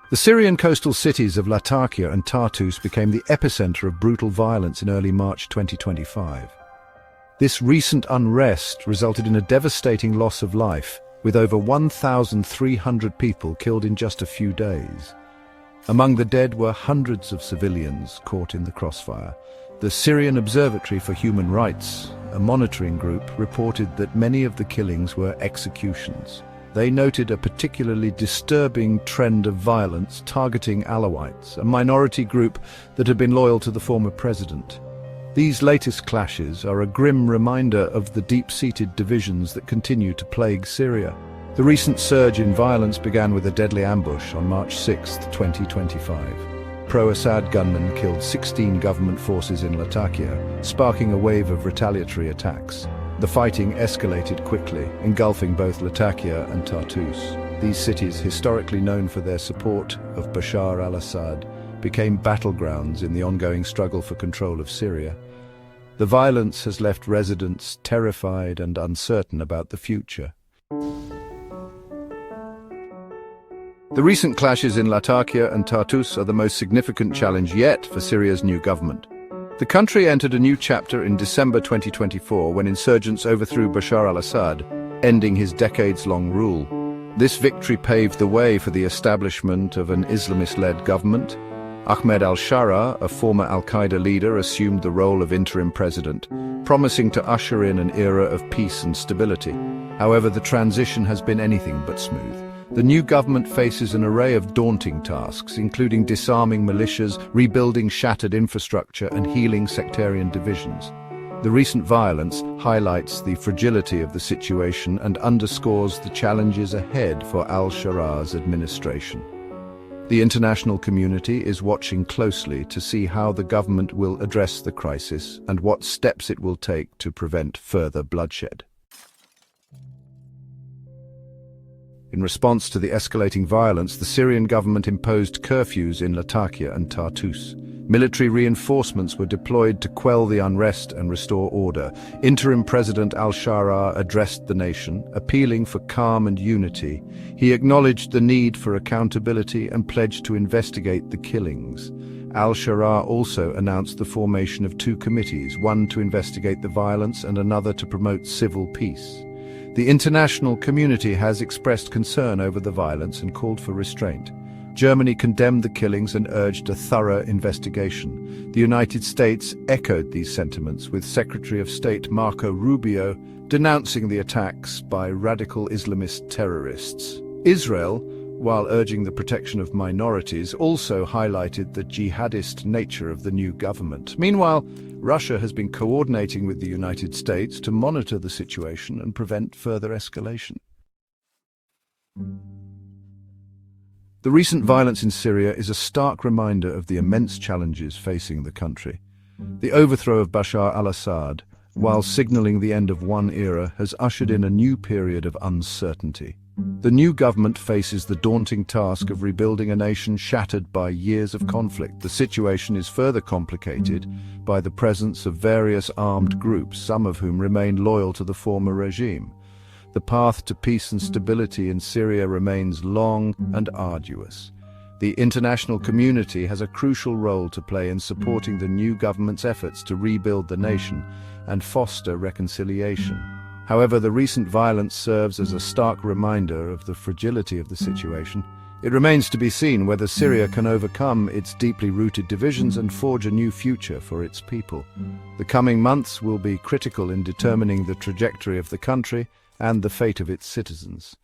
The Syrian coastal cities of Latakia and Tartus became the epicenter of brutal violence in early March 2025. This recent unrest resulted in a devastating loss of life, with over 1,300 people killed in just a few days. Among the dead were hundreds of civilians caught in the crossfire. The Syrian Observatory for Human Rights, a monitoring group, reported that many of the killings were executions. They noted a particularly disturbing trend of violence targeting Alawites, a minority group that had been loyal to the former president. These latest clashes are a grim reminder of the deep-seated divisions that continue to plague Syria. The recent surge in violence began with a deadly ambush on March 6, 2025. Pro-Assad gunmen killed 16 government forces in Latakia, sparking a wave of retaliatory attacks. The fighting escalated quickly, engulfing both Latakia and Tartus. These cities, historically known for their support of Bashar al-Assad, became battlegrounds in the ongoing struggle for control of Syria. The violence has left residents terrified and uncertain about the future. The recent clashes in Latakia and Tartus are the most significant challenge yet for Syria's new government. The country entered a new chapter in December 2024 when insurgents overthrew Bashar al-Assad, ending his decades-long rule. This victory paved the way for the establishment of an Islamist-led government. Ahmed al-Shara, a former al-Qaeda leader, assumed the role of interim president, promising to usher in an era of peace and stability. However, the transition has been anything but smooth. The new government faces an array of daunting tasks, including disarming militias, rebuilding shattered infrastructure, and healing sectarian divisions. The recent violence highlights the fragility of the situation and underscores the challenges ahead for al-Shara's administration. The international community is watching closely to see how the government will address the crisis and what steps it will take to prevent further bloodshed. In response to the escalating violence, the Syrian government imposed curfews in Latakia and Tartus. Military reinforcements were deployed to quell the unrest and restore order. Interim President al-Shara addressed the nation, appealing for calm and unity. He acknowledged the need for accountability and pledged to investigate the killings. Al-Shara also announced the formation of two committees, one to investigate the violence and another to promote civil peace. The international community has expressed concern over the violence and called for restraint. Germany condemned the killings and urged a thorough investigation. The United States echoed these sentiments, with Secretary of State Marco Rubio denouncing the attacks by radical Islamist terrorists. Israel, while urging the protection of minorities, also highlighted the jihadist nature of the new government. Meanwhile, Russia has been coordinating with the United States to monitor the situation and prevent further escalation. The recent violence in Syria is a stark reminder of the immense challenges facing the country. The overthrow of Bashar al-Assad, while signaling the end of one era, has ushered in a new period of uncertainty. The new government faces the daunting task of rebuilding a nation shattered by years of conflict. The situation is further complicated by the presence of various armed groups, some of whom remain loyal to the former regime. The path to peace and stability in Syria remains long and arduous. The international community has a crucial role to play in supporting the new government's efforts to rebuild the nation and foster reconciliation. However, the recent violence serves as a stark reminder of the fragility of the situation. It remains to be seen whether Syria can overcome its deeply rooted divisions and forge a new future for its people. The coming months will be critical in determining the trajectory of the country and the fate of its citizens.